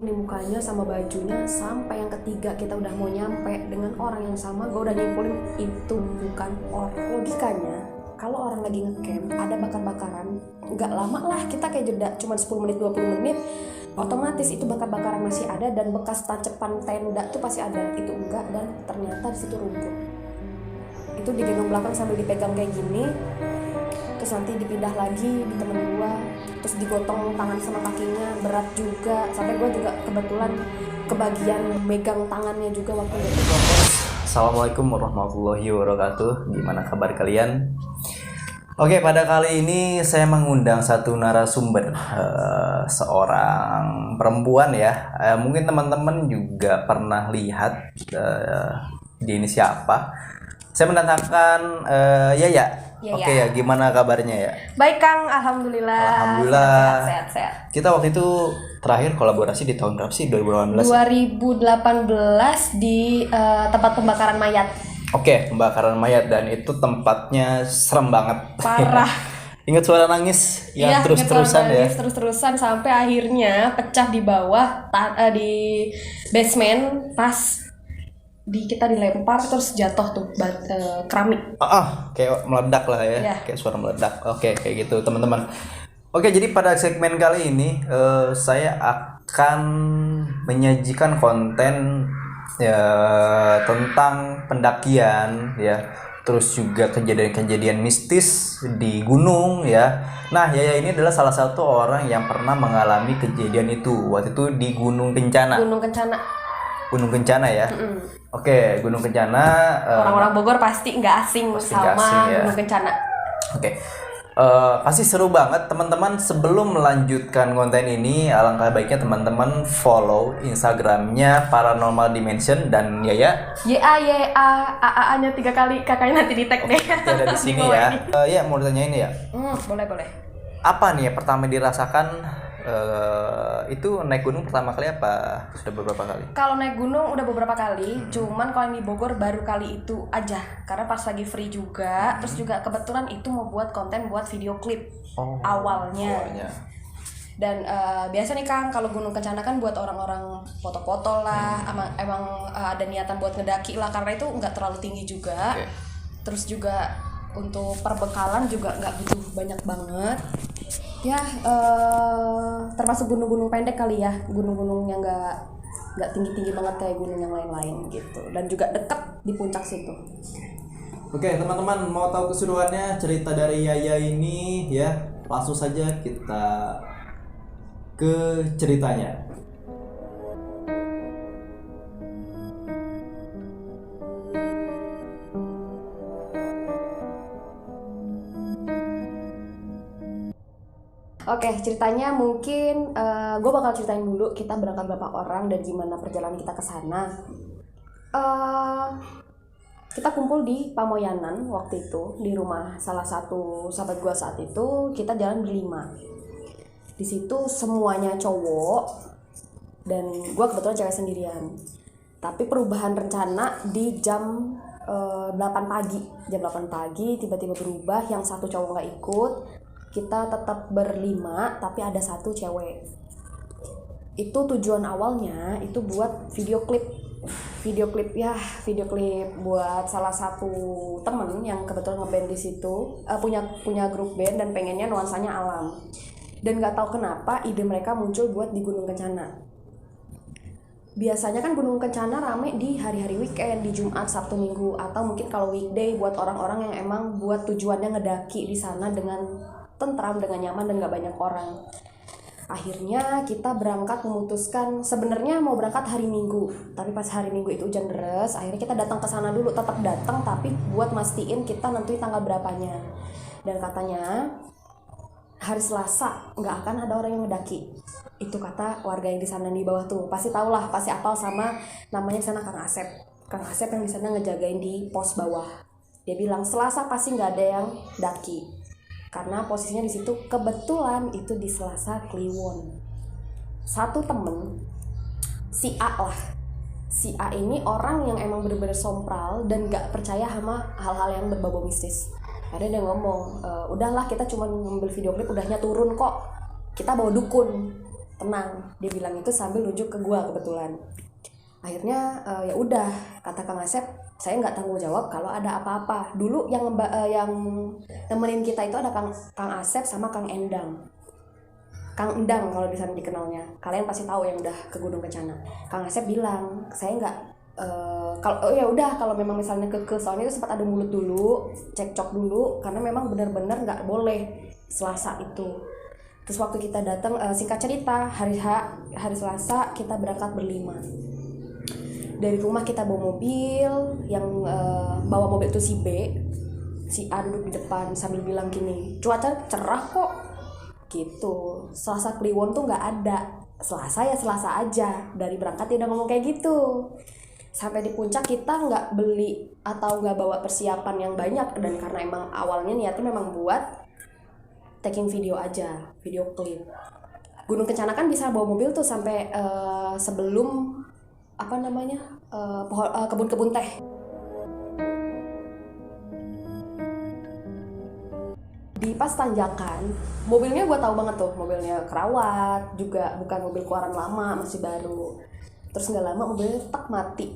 Di mukanya sama bajunya, sampai yang ketiga kita udah mau nyampe dengan orang yang sama, gue udah nyimpulin itu bukan orang. Logikanya kalau orang lagi ngecamp ada bakar-bakaran, nggak lama lah kita kayak jeda cuma 10 menit 20 menit, otomatis itu bakar-bakaran masih ada dan bekas tacepan tenda tuh pasti ada. Itu enggak, dan ternyata di situ rumput. Itu digendong belakang sambil dipegang kayak gini, terus nanti dipindah lagi di temen gua, terus digotong tangan sama kakinya, berat juga, sampai gua juga kebetulan kebagian megang tangannya juga waktu itu. Assalamualaikum warahmatullahi wabarakatuh. Gimana kabar kalian? Oke, pada kali ini saya mengundang satu narasumber, seorang perempuan ya. Mungkin teman-teman juga pernah lihat dia ini siapa. Saya mendatangkan Yaya. Oke ya, gimana kabarnya ya? Baik Kang, alhamdulillah. Alhamdulillah. Sehat. Kita waktu itu terakhir kolaborasi di tahun berapa sih? 2018? 2018 di tempat pembakaran mayat. Oke, pembakaran mayat, dan itu tempatnya serem banget. Parah. Ingat suara nangis yang Iya, terus-terusan ya? terus-terusan sampai akhirnya pecah di bawah, di basement, pas kita dilempar terus jatuh tuh keramik. Kayak meledak lah ya, Iya. kayak suara meledak. Oke, kayak gitu teman-teman. Oke, jadi pada segmen kali ini saya akan menyajikan konten ya tentang pendakian ya, terus juga kejadian-kejadian mistis di gunung ya. Nah, Yaya ini adalah salah satu orang yang pernah mengalami kejadian itu waktu itu di Gunung Kencana. Gunung Kencana ya. Oke, Gunung Kencana. Orang-orang Bogor pasti nggak asing sama ya. Gunung Kencana. Oke. Pasti seru banget teman-teman. Sebelum melanjutkan konten ini, alangkah baiknya teman-teman follow Instagramnya Paranormal Dimension dan Yaya. YA nya 3 kali, kakaknya nanti di tag deh. Ada di sini ya. Ya, mau ditanyain ya. Boleh. Apa nih yang pertama dirasakan itu naik gunung pertama kali apa sudah beberapa kali? Kalau naik gunung udah beberapa kali, cuman kalau yang di Bogor baru kali itu aja, karena pas lagi free juga. Terus juga kebetulan itu mau buat konten buat video klip awalnya. Dan biasa nih Kang, kalau Gunung Kencana kan buat orang-orang foto-foto lah, emang ada niatan buat ngedaki lah, karena itu nggak terlalu tinggi juga. Terus juga untuk perbekalan juga nggak butuh banyak banget. Ya termasuk gunung-gunung pendek kali ya, gunung-gunung yang nggak tinggi-tinggi banget kayak gunung yang lain-lain gitu, dan juga deket di puncak situ. Oke teman-teman, mau tahu keseruannya cerita dari Yaya ini ya, langsung saja kita ke ceritanya. Oke, ceritanya mungkin gue bakal ceritain dulu kita berangkat berapa orang dan gimana perjalanan kita ke sana. Kita kumpul di Pamoyanan waktu itu, di rumah salah satu sahabat gue saat itu. Kita jalan berlima. Di situ semuanya cowok dan gue kebetulan cewek sendirian. Tapi perubahan rencana di jam 8 pagi. Jam 8 pagi tiba-tiba berubah, yang satu cowok gak ikut. Kita tetap berlima, tapi ada satu cewek. Itu tujuan awalnya itu buat video klip buat salah satu temen yang kebetulan ngeband di situ, punya grup band dan pengennya nuansanya alam. Dan nggak tahu kenapa ide mereka muncul buat di Gunung Kencana. Biasanya kan Gunung Kencana rame di hari-hari weekend, di Jumat, Sabtu, Minggu, atau mungkin kalau weekday buat orang-orang yang emang buat tujuannya ngedaki di sana dengan tentram, dengan nyaman dan gak banyak orang. Akhirnya kita berangkat, memutuskan sebenarnya mau berangkat hari Minggu, tapi pas hari Minggu itu hujan deras. Akhirnya kita datang ke sana dulu, tetap datang tapi buat mastiin kita nentuin tanggal berapanya. Dan katanya hari Selasa nggak akan ada orang yang ngedaki. Itu kata warga yang di sana di bawah tuh. Pasti tau lah, pasti apal sama namanya sana Kang Asep. Kang Asep yang di sana ngejagain di pos bawah. Dia bilang Selasa pasti nggak ada yang daki. Karena posisinya di situ kebetulan itu di Selasa Kliwon. Satu temen, si A lah. Si A ini orang yang emang bener-bener sompral dan gak percaya sama hal-hal yang berbau mistis. Akhirnya dia ngomong, udahlah kita cuma ngambil video klip, udahnya turun kok. Kita bawa dukun. tenang, dia bilang itu sambil nunjuk ke gue kebetulan. Akhirnya ya udah, kata Kang Asep, saya nggak tanggung jawab kalau ada apa-apa. Dulu yang temenin kita itu ada Kang Asep sama Kang Endang. Kang Endang kalau di sana dikenalnya. Kalian pasti tahu yang udah ke Gunung Kencana. Kang Asep bilang, saya nggak kalau ya udah, kalau memang misalnya soalnya itu sempat ada mulut dulu, cekcok dulu karena memang benar-benar nggak boleh Selasa itu. Terus waktu kita datang, singkat cerita, hari Selasa kita berangkat berlima. Dari rumah kita bawa mobil, yang bawa mobil itu si B, si A duduk di depan sambil bilang gini, cuaca cerah kok gitu. Selasa Kliwon tuh nggak ada, Selasa ya Selasa aja. Dari berangkat dia udah ngomong kayak gitu. Sampai di puncak kita nggak beli atau nggak bawa persiapan yang banyak, dan karena emang awalnya niatnya memang buat taking video aja, video klip. Gunung Kencana kan bisa bawa mobil tuh sampai sebelum kebun-kebun teh. Di pas tanjakan, mobilnya gue tahu banget tuh, mobilnya kerawat juga, bukan mobil keluaran lama, masih baru. Terus nggak lama mobilnya tak mati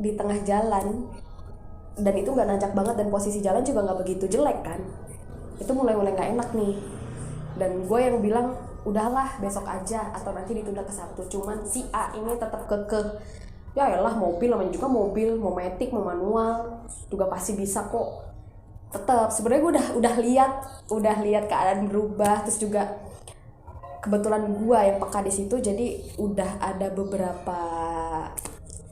di tengah jalan, dan itu nggak nanjak banget, dan posisi jalan juga nggak begitu jelek kan. Itu mulai nggak enak nih, dan gue yang bilang udahlah besok aja atau nanti ditunda ke Sabtu. Cuman si A ini tetap kekeh, ya elah mobil namanya juga mobil, mau matic mau manual juga pasti bisa kok. Tetap sebenarnya gue udah lihat keadaan berubah, terus juga kebetulan gue yang peka di situ, jadi udah ada beberapa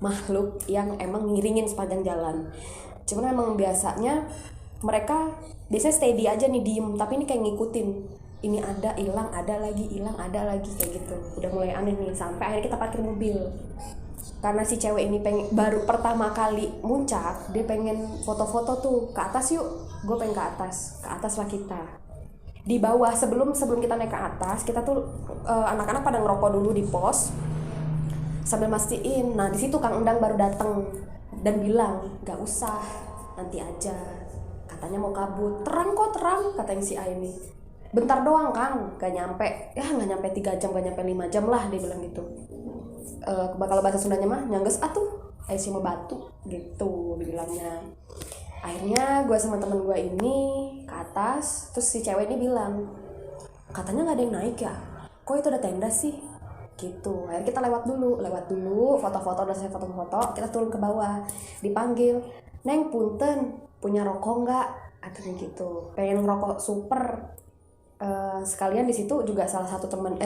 makhluk yang emang ngiringin sepanjang jalan. Cuman emang biasanya mereka biasanya steady aja nih, diem, tapi ini kayak ngikutin, ini ada hilang ada lagi kayak gitu. Udah mulai aneh nih, sampai akhirnya kita parkir mobil karena si cewek ini baru pertama kali muncak, dia pengen foto-foto tuh ke atas, yuk. Gue pengen ke atas lah kita. Di bawah sebelum kita naik ke atas, kita tuh anak-anak pada ngerokok dulu di pos sambil mastiin. Nah di situ Kang Endang baru datang dan bilang, nggak usah, nanti aja, katanya mau kabut. Terang kata yang si A ini. Bentar doang Kang, nggak nyampe 3 jam, nggak nyampe 5 jam lah, dia bilang gitu. Kalau bahasa Sundanya mah nyangges atuh, cuma batu gitu dibilangnya. Akhirnya gue sama temen gue ini ke atas, terus si cewek ini bilang, katanya nggak ada yang naik ya, kok itu ada tenda sih gitu. Akhirnya kita lewat dulu, foto-foto, udah saya foto-foto, kita turun ke bawah, dipanggil, Neng punten, punya rokok nggak, katanya gitu, pengen ngerokok super. Sekalian di situ juga salah satu teman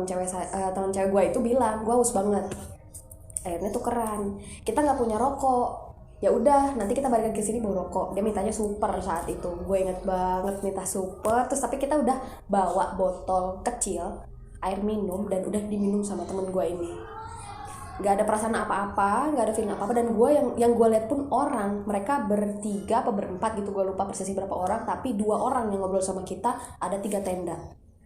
cewek gue itu bilang, gue haus banget. Akhirnya tukeran, kita nggak punya rokok, ya udah nanti kita balik ke sini bawa rokok. Dia mintanya super saat itu, gue inget banget minta super. Terus tapi kita udah bawa botol kecil air minum dan udah diminum sama temen gue ini. Nggak ada perasaan apa-apa, nggak ada feeling apa-apa. Dan gue yang gue lihat pun orang, mereka bertiga apa berempat gitu, gue lupa persisnya berapa orang, tapi 2 orang yang ngobrol sama kita, ada 3 tenda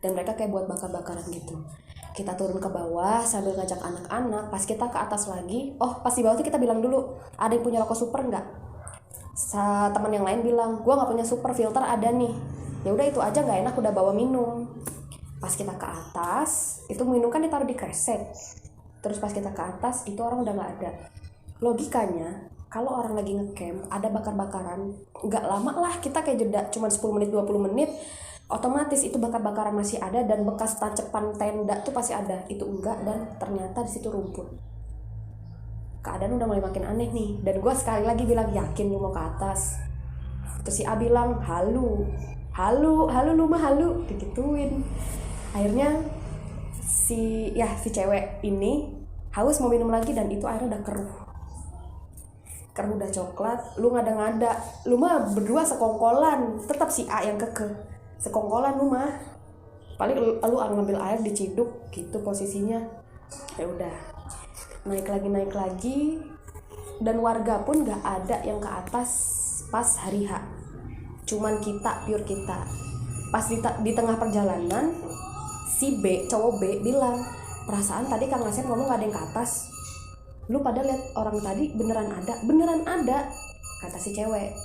dan mereka kayak buat bakar-bakaran gitu. Kita turun ke bawah sambil ngajak anak-anak. Pas kita ke atas lagi, pas di bawah tuh kita bilang dulu, ada yang punya rokok super nggak? Teman yang lain bilang, gue nggak punya super, filter ada nih. Ya udah itu aja, nggak enak udah bawa minum. Pas kita ke atas, itu minum kan ditaruh di kresek. Terus pas kita ke atas, itu orang udah nggak ada. Logikanya, kalau orang lagi ngecamp, ada bakar-bakaran, nggak lama lah kita kayak jeda, cuma 10 menit, 20 menit, otomatis itu bakar-bakaran masih ada, dan bekas tancepan tenda tuh pasti ada. Itu enggak, dan ternyata di situ rumput. Keadaan udah mulai makin aneh nih, dan gue sekali lagi bilang, yakin lu mau ke atas? Terus si A bilang, halu lu mah halu, digituin. Akhirnya si cewek ini haus mau minum lagi, dan itu airnya udah keruh udah coklat. Lu ngada-ngada, lu mah berdua sekongkolan, tetap si A yang kekeh, sekongkolan lu mah, paling lu ngambil air diciduk gitu posisinya. Ya udah, naik lagi, dan warga pun nggak ada yang ke atas pas hari H, cuman pure kita. Pas di tengah perjalanan, si B, cowok B bilang, perasaan tadi Kang Asep ngomong gak ada yang ke atas, lu pada lihat orang tadi beneran ada, kata si cewek.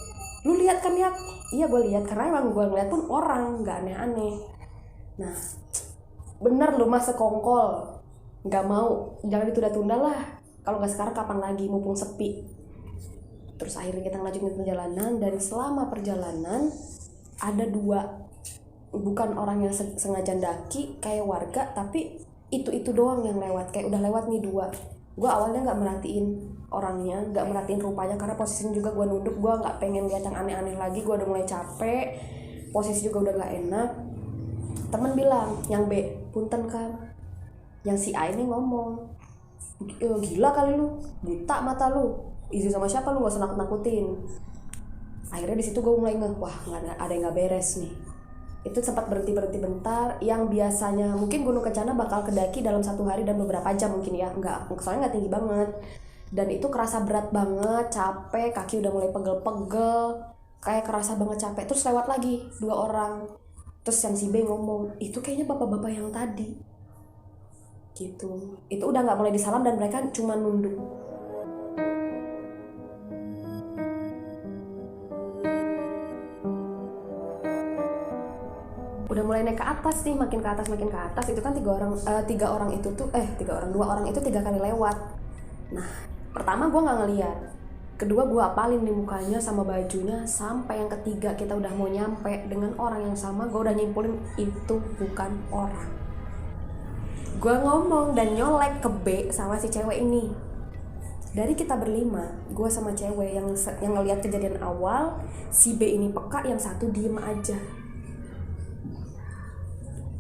Lu lihat kan ya? Iya gue lihat, karena emang gue ngeliat pun orang, gak aneh-aneh. Nah bener lu mah sekongkol, nggak mau, jangan ditunda-tunda lah, kalau nggak sekarang kapan lagi, mumpung sepi. Terus akhirnya kita lanjutin perjalanan, dan selama perjalanan ada dua, bukan orang yang sengaja daki kayak warga, tapi itu doang yang lewat, kayak udah lewat nih dua. Gue awalnya nggak merhatiin orangnya, nggak merhatiin rupanya, karena posisinya juga gue nunduk, gue nggak pengen lihat yang aneh-aneh lagi, gue udah mulai capek, posisi juga udah nggak enak. Temen bilang, yang B, punten kan, yang si A ini ngomong, gila kali lu, buta mata lu, izin sama siapa lu, gak usah nakut-nakutin. Akhirnya di situ gue mulai wah nggak ada yang nggak beres nih. Itu sempat berhenti bentar, yang biasanya mungkin Gunung Kencana bakal kedaki dalam 1 hari dan beberapa jam mungkin ya, enggak, soalnya nggak tinggi banget, dan itu kerasa berat banget, capek, kaki udah mulai pegel-pegel, kayak kerasa banget capek. Terus lewat lagi 2 orang, terus yang si B ngomong, itu kayaknya bapak-bapak yang tadi gitu. Itu udah nggak mulai disalam dan mereka cuma nunduk. Udah mulai naik ke atas nih, makin ke atas. Itu kan 2 orang itu 3 kali lewat. Nah, pertama gue nggak ngeliat, kedua gue apalin nih mukanya sama bajunya, sampai yang ketiga kita udah mau nyampe dengan orang yang sama, gue udah nyimpulin itu bukan orang. Gue ngomong dan nyolek ke B sama si cewek ini. Dari kita berlima, gue sama cewek yang ngeliat kejadian awal, si B ini peka, yang satu diem aja.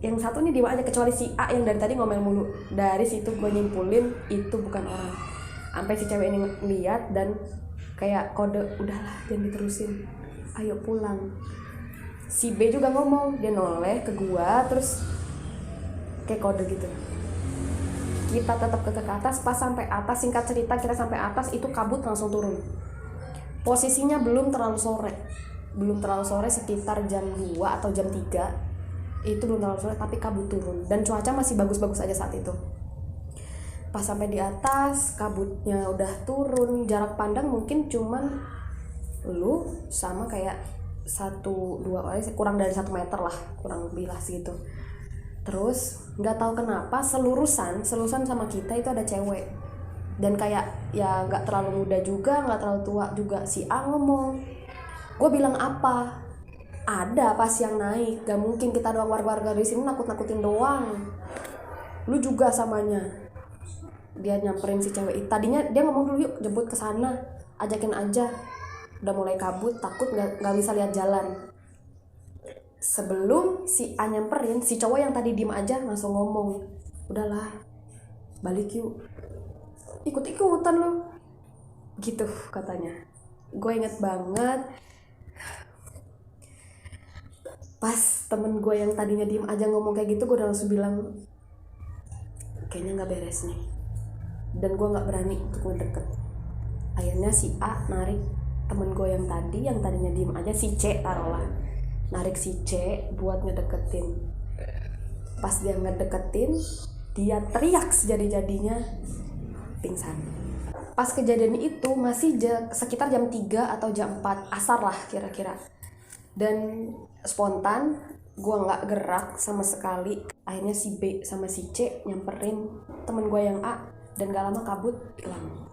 Yang satu nih diem aja, kecuali si A yang dari tadi ngomel mulu. Dari situ gue nyimpulin itu bukan orang. Sampai si cewek ini lihat dan kayak kode, udahlah jangan diterusin, ayo pulang. Si B juga ngomong, dia noleh ke gue terus kayak kode gitu. Kita tetap ke atas. Pas sampai atas, singkat cerita kita sampai atas, itu kabut langsung turun. Posisinya belum terlalu sore, sekitar jam 2 atau jam 3. Itu belum terlalu sore, tapi kabut turun dan cuaca masih bagus-bagus aja saat itu. Pas sampai di atas, kabutnya udah turun, jarak pandang mungkin cuman lu sama kayak 1-2 orang, kurang dari 1 meter lah, kurang lebih lah segitu. Terus nggak tahu kenapa selurusan sama kita itu ada cewek, dan kayak ya nggak terlalu muda juga, nggak terlalu tua juga. Si A ngomong, gue bilang apa? Ada pas yang naik, gak mungkin kita doang warga-warga di sini nakut-nakutin doang. Lu juga samanya. Dia nyamperin si cewek itu. Tadinya dia ngomong dulu, yuk jemput ke sana, ajakin aja. Udah mulai kabut, takut nggak bisa lihat jalan. Sebelum si A nyamperin, si cowok yang tadi diem aja langsung ngomong, udahlah, balik yuk. Ikut-ikutan lu, gitu katanya. Gue inget banget. Pas temen gue yang tadinya diem aja ngomong kayak gitu, gue udah langsung bilang, kayaknya gak beres nih. Dan gue gak berani untuk ngedeket. Akhirnya si A narik temen gue yang tadinya diem aja, si C taruhlah, narik si C buat ngedeketin. Pas dia ngedeketin, dia teriak sejadi-jadinya, pingsan. Pas kejadian itu masih sekitar jam 3 atau jam 4 asar lah kira-kira. Dan spontan gue nggak gerak sama sekali. Akhirnya si B sama si C nyamperin temen gue yang A, dan gak lama kabut hilang.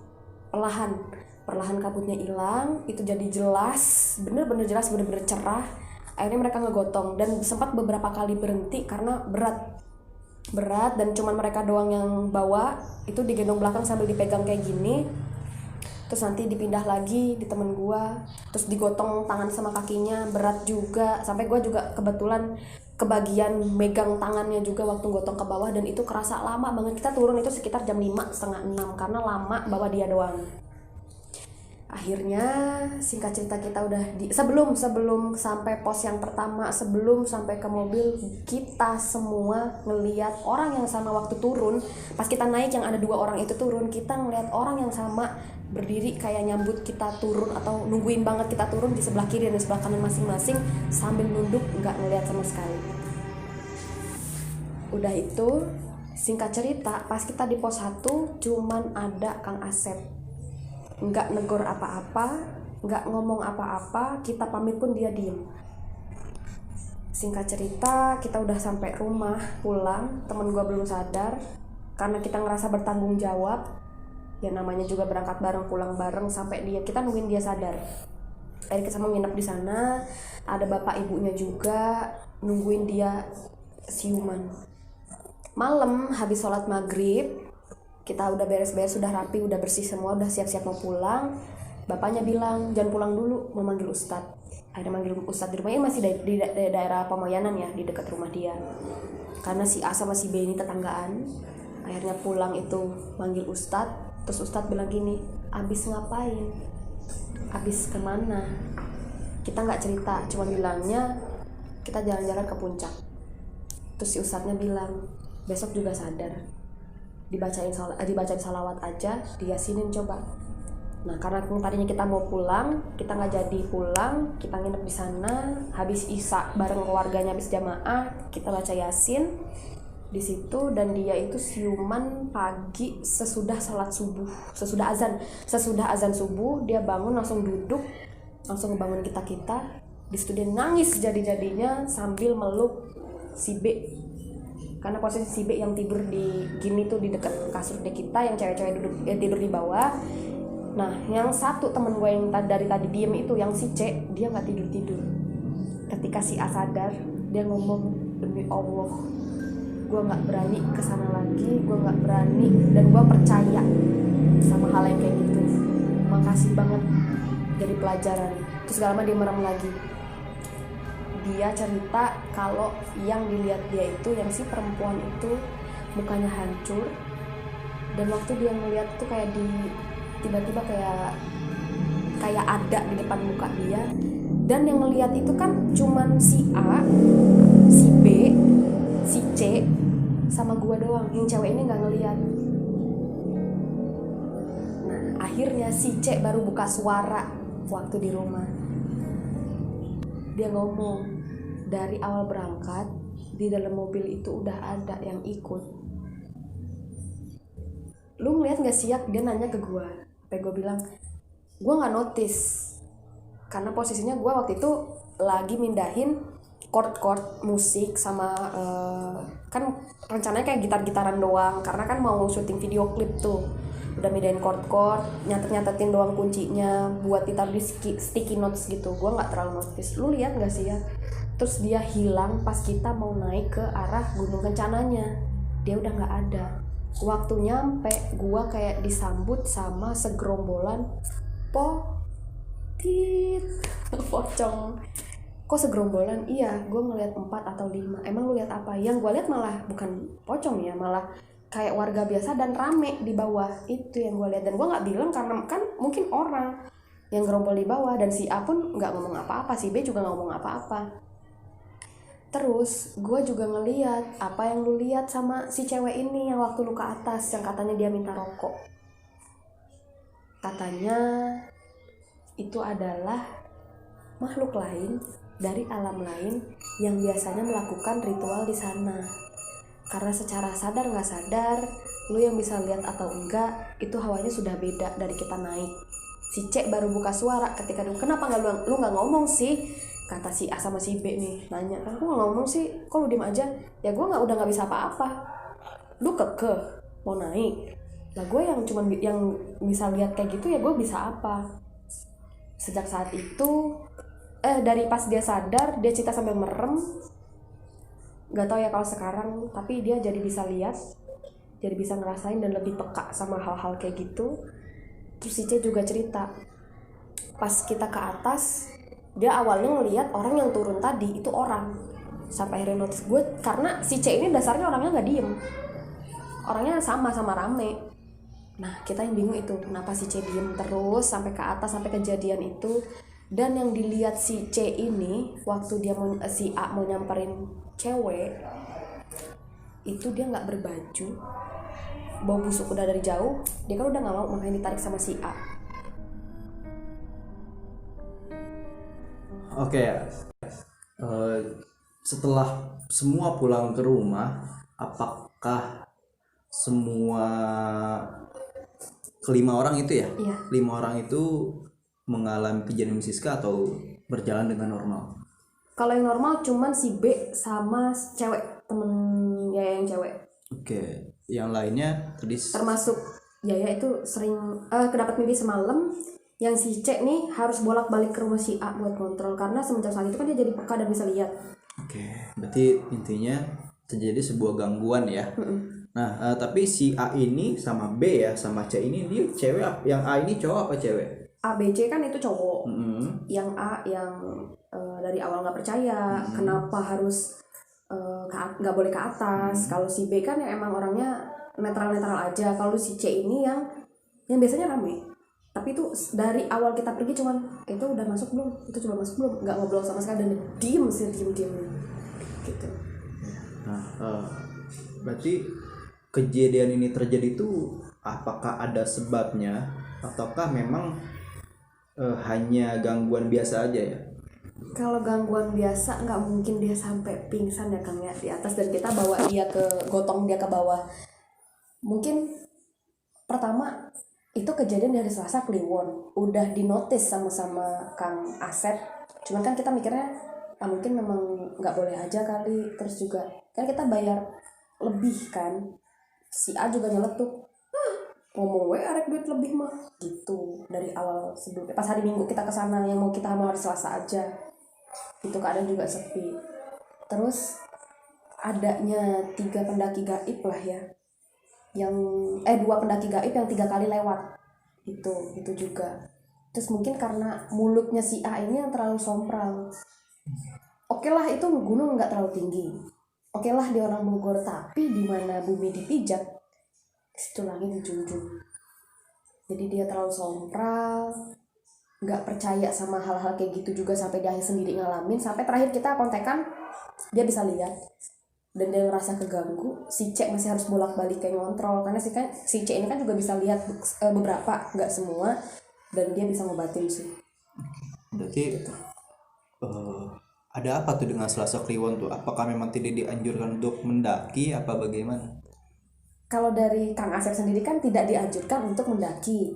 Perlahan kabutnya hilang. Itu jadi jelas, bener-bener jelas, bener-bener cerah. Akhirnya mereka ngegotong dan sempat beberapa kali berhenti karena berat dan cuman mereka doang yang bawa. Itu digendong belakang sambil dipegang kayak gini. Terus nanti dipindah lagi di temen gue, terus digotong tangan sama kakinya, berat juga. Sampai gue juga kebetulan kebagian megang tangannya juga waktu gotong ke bawah, dan itu kerasa lama banget. Kita turun itu sekitar jam 5, setengah 6 karena lama bawa dia doang. Akhirnya singkat cerita kita udah sebelum sampai pos yang pertama, sebelum sampai ke mobil, kita semua ngelihat orang yang sama waktu turun. Pas kita naik yang ada 2 orang itu turun, kita ngelihat orang yang sama berdiri kayak nyambut kita turun atau nungguin banget kita turun di sebelah kiri dan di sebelah kanan masing-masing, sambil nunduk, nggak ngelihat sama sekali. Udah itu singkat cerita, pas kita di pos 1 cuman ada Kang Asep. Nggak negor apa-apa, nggak ngomong apa-apa, kita pamit pun dia diem. Singkat cerita, kita udah sampai rumah, pulang, temen gue belum sadar karena kita ngerasa bertanggung jawab. Ya namanya juga berangkat bareng, pulang bareng, sampai kita nungguin dia sadar. Akhirnya kita mau nginep di sana, ada bapak ibunya juga nungguin dia siuman. Malam habis sholat maghrib, kita udah beres-beres, sudah rapi, udah bersih semua, udah siap-siap mau pulang. Bapaknya bilang, jangan pulang dulu, mau manggil ustadz. Akhirnya manggil ustadz di rumahnya, masih di daerah Pamayanan ya, di dekat rumah dia. Karena si A sama si B ini tetanggaan. Akhirnya pulang itu manggil ustadz. Terus ustadz bilang gini, abis ngapain? Abis kemana? Kita nggak cerita, cuma bilangnya kita jalan-jalan ke puncak. Terus si ustadznya bilang, besok juga sadar. Dibacain salawat aja, diyasinin coba. Nah karena tadinya kita mau pulang, kita nggak jadi pulang, kita nginep di sana. Habis isya bareng keluarganya, habis jamaah kita baca yasin di situ. Dan dia itu siuman pagi sesudah salat subuh, sesudah azan subuh dia bangun, langsung duduk, langsung ngebangun kita di situ. Dia nangis jadi-jadinya sambil meluk si B, karena posisi si B yang tidur di gini tuh di dekat kasur kita, yang cewek-cewek tidur di bawah. Nah yang satu temen gue yang dari tadi diem itu, yang si C, dia nggak tidur. Ketika si A sadar, dia ngomong, demi Allah gue nggak berani kesana lagi, gue nggak berani, dan gue percaya sama hal yang kayak gitu. Makasih banget, jadi pelajaran. Terus gak lama dia merem lagi. Dia cerita kalau yang dilihat dia itu, yang si perempuan itu mukanya hancur, dan waktu dia ngeliat tuh kayak tiba-tiba kayak ada di depan muka dia. Dan yang ngeliat itu kan cuman si A, si B, si C sama gua doang. Yang cewek ini nggak ngeliat. Nah akhirnya si C baru buka suara waktu di rumah. Dia ngomong, dari awal berangkat di dalam mobil itu udah ada yang ikut. Lu ngeliat gak sih? Dia nanya ke gue. Sampai gue bilang, gue gak notice, karena posisinya gue waktu itu lagi mindahin chord musik sama kan rencananya kayak gitar-gitaran doang, karena kan mau syuting video klip tuh. Udah mindahin chord, nyatet-nyatetin doang kuncinya buat ditaruh di sticky notes gitu. Gue gak terlalu notice. Lu lihat gak sih ya? Terus dia hilang pas kita mau naik ke arah Gunung Kencananya. Dia udah gak ada. Waktu nyampe, gue kayak disambut sama segerombolan pocong. Kok segerombolan? Iya, gue ngeliat 4 atau 5. Emang lu lihat apa? Yang gue lihat malah bukan pocong ya, malah kayak warga biasa dan rame di bawah. Itu yang gue lihat, dan gue nggak bilang karena kan mungkin orang yang gerombol di bawah. Dan si A pun nggak ngomong apa-apa, si B juga nggak ngomong apa-apa. Terus gue juga ngeliat apa yang lu lihat sama si cewek ini yang waktu lu ke atas, yang katanya dia minta rokok. Katanya itu adalah makhluk lain dari alam lain yang biasanya melakukan ritual di sana. Karena secara sadar nggak sadar, lu yang bisa lihat atau enggak, itu hawanya sudah beda dari kita naik. Si C baru buka suara ketika dia, kenapa nggak lu nggak ngomong sih? Kata si A sama si B nih, nanya, kan gue nggak ngomong sih, kok lu diem aja? Ya gue udah nggak bisa apa-apa. Lu kekeh mau naik, lah gue yang cuman yang bisa lihat kayak gitu, ya gue bisa apa? Sejak saat itu, dari pas dia sadar, dia cerita sambil merem. Gak tahu ya kalau sekarang, tapi dia jadi bisa lihat, jadi bisa ngerasain dan lebih peka sama hal-hal kayak gitu. Terus si C juga cerita, pas kita ke atas, dia awalnya ngelihat orang yang turun tadi itu orang. Sampai akhirnya notice gue, karena si C ini dasarnya orangnya gak diem, orangnya sama-sama rame. Nah kita yang bingung itu, kenapa si C diem terus sampai ke atas, sampai kejadian itu. Dan yang dilihat si C ini, waktu dia si A mau nyamperin cewek, itu dia nggak berbaju, bau busuk udah dari jauh. Dia kan udah nggak mau, makanya ditarik sama si A. Oke, setelah semua pulang ke rumah, apakah semua kelima orang itu ya? Iya. 5 orang itu mengalami kejadian Siska atau berjalan dengan normal? Kalau yang normal cuman si B sama cewek, temen Yaya yang cewek. Oke, yang lainnya tadi Termasuk Yaya itu sering kedapat mimpi semalam yang si C nih harus bolak-balik ke rumah si A buat kontrol, karena semenjak saat itu kan dia jadi peka dan bisa lihat. Oke, berarti intinya terjadi sebuah gangguan ya. Nah, tapi si A ini sama B ya, sama C ini dia cewek, yang A ini cowok apa cewek? A, B, C kan itu cowok. Mm-hmm. Yang A yang dari awal nggak percaya, kenapa harus nggak boleh ke atas. Kalau si B kan yang emang orangnya netral-netral aja. Kalau si C ini yang biasanya rame. Tapi itu dari awal kita pergi cuman itu udah masuk belum, itu coba masuk belum, nggak ngobrol sama sekali dan diem gitu. Nah, berarti kejadian ini terjadi itu apakah ada sebabnya ataukah memang hanya gangguan biasa aja ya? Kalau gangguan biasa nggak mungkin dia sampai pingsan ya Kang ya di atas dan kita bawa dia gotong dia ke bawah. Mungkin pertama itu kejadian dari Selasa Kliwon, udah dinotis sama Kang Asep. Cuman kan kita mikirnya mungkin memang nggak boleh aja kali, terus juga kan kita bayar lebih kan. Si A juga nyeletuk, ngomong arek duit lebih mah gitu dari awal sebelumnya. Pas hari Minggu kita kesana yang mau kita hari Selasa aja. Itu keadaan juga sepi. Terus adanya 3 pendaki gaib lah ya, yang 2 pendaki gaib yang 3 kali lewat itu juga. Terus mungkin karena mulutnya si A ini yang terlalu sompral. Oke lah itu gunung nggak terlalu tinggi, oke lah dia orang Bogor, tapi di mana bumi dipijak situ langit dijunjung. Jadi dia terlalu sompral, nggak percaya sama hal-hal kayak gitu juga sampai dia sendiri ngalamin. Sampai terakhir kita kontekan dia bisa lihat dan dia ngerasa keganggu. Si C masih harus bolak-balik kayak ngontrol karena si C ini kan juga bisa lihat beberapa, nggak semua, dan dia bisa ngobatin sih. Berarti ada apa tuh dengan Selasa Kliwon tuh? Apakah memang tidak dianjurkan untuk mendaki apa bagaimana? Kalau dari Kang Asep sendiri kan tidak dianjurkan untuk mendaki.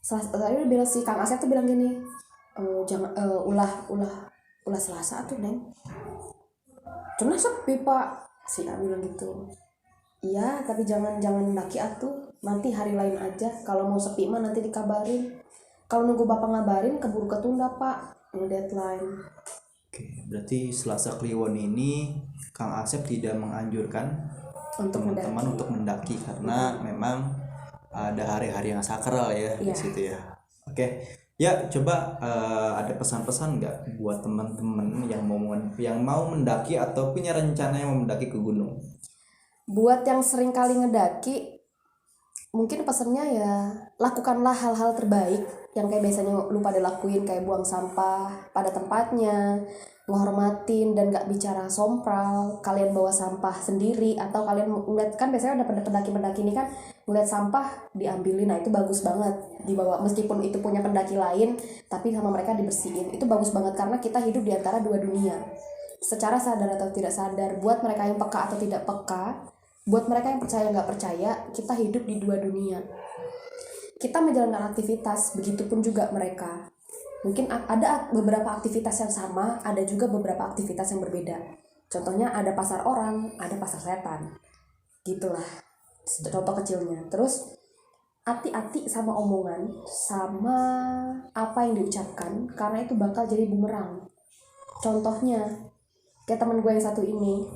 Tadi bilang si Kang Asep tuh bilang gini, jangan ulah Selasa tuh Neng. Cuma sepi Pak, si A bilang gitu. Iya, tapi jangan mendaki atuh. Nanti hari lain aja. Kalau mau sepi mah nanti dikabarin. Kalau nunggu Bapak ngabarin keburu ketunda Pak, deadline. Oke, berarti Selasa Kliwon ini Kang Asep tidak menganjurkan Untuk teman-teman untuk mendaki karena memang ada hari-hari yang sakral ya di situ ya. Oke, ya coba ada pesan-pesan nggak buat teman-teman yang mau mendaki atau punya rencana yang mau mendaki ke gunung? Buat yang sering kali ngedaki, mungkin pesannya ya lakukanlah hal-hal terbaik yang kayak biasanya lu pada lakuin, kayak buang sampah pada tempatnya, menghormatin dan gak bicara sompral. Kalian bawa sampah sendiri atau kalian ngeliat kan biasanya ada pendaki-pendaki ini kan ngeliat sampah diambilin, nah itu bagus banget dibawa meskipun itu punya pendaki lain tapi sama mereka dibersihin. Itu bagus banget karena kita hidup di antara 2 dunia secara sadar atau tidak sadar. Buat mereka yang peka atau tidak peka, buat mereka yang percaya nggak percaya, kita hidup di 2 dunia. Kita menjalankan aktivitas, begitupun juga mereka. Mungkin ada beberapa aktivitas yang sama, ada juga beberapa aktivitas yang berbeda. Contohnya ada pasar orang, ada pasar setan. Gitulah contoh kecilnya. Terus hati-hati sama omongan, sama apa yang diucapkan, karena itu bakal jadi bumerang. Contohnya, kayak teman gue yang satu ini.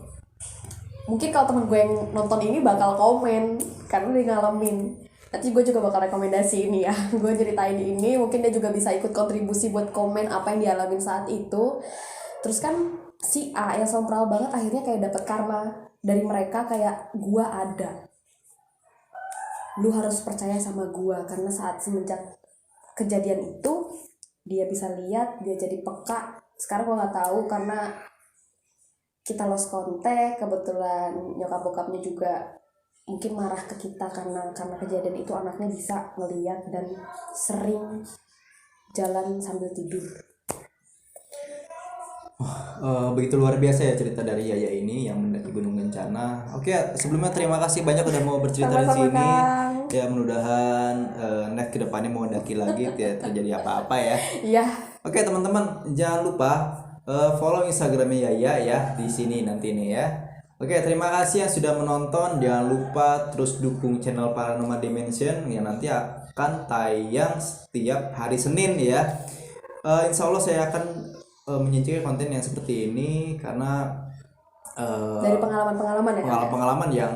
Mungkin kalau teman gue yang nonton ini bakal komen, karena dia ngalamin. Nanti gue juga bakal rekomendasi ini ya. Gue ceritain ini, mungkin dia juga bisa ikut kontribusi buat komen apa yang dialamin saat itu. Terus kan si A yang sompral banget akhirnya kayak dapet karma dari mereka, kayak gue ada. Lu harus percaya sama gue, karena semenjak kejadian itu dia bisa lihat, dia jadi peka. Sekarang gue nggak tahu karena kita lost contact, kebetulan nyokap bokapnya juga mungkin marah ke kita karena kejadian itu anaknya bisa ngeliat dan sering jalan sambil tidur. Begitu luar biasa ya cerita dari Yaya ini yang mendaki Gunung Kencana. Oke, sebelumnya terima kasih banyak udah mau bercerita di sini. Kang. Ya mudah-mudahan next kedepannya mau mendaki lagi tidak terjadi apa-apa ya. Iya. Oke teman-teman, jangan lupa follow Instagramnya Yaya ya di sini nanti nih ya. Oke, terima kasih yang sudah menonton. Jangan lupa terus dukung channel Paranormal Dimension yang nanti akan tayang setiap hari Senin ya. Insya Allah saya akan menyajikan konten yang seperti ini karena Dari pengalaman-pengalaman ya. pengalaman yang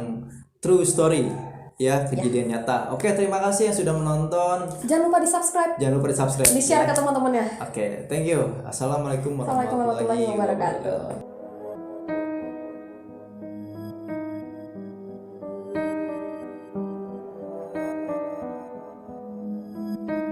true story ya, kejadian nyata. Oke, terima kasih yang sudah menonton. Jangan lupa di-subscribe, Jangan lupa di-subscribe. di-share ke teman-temannya. Oke, thank you. Assalamualaikum Assalamualaikum warahmatullahi wabarakatuh.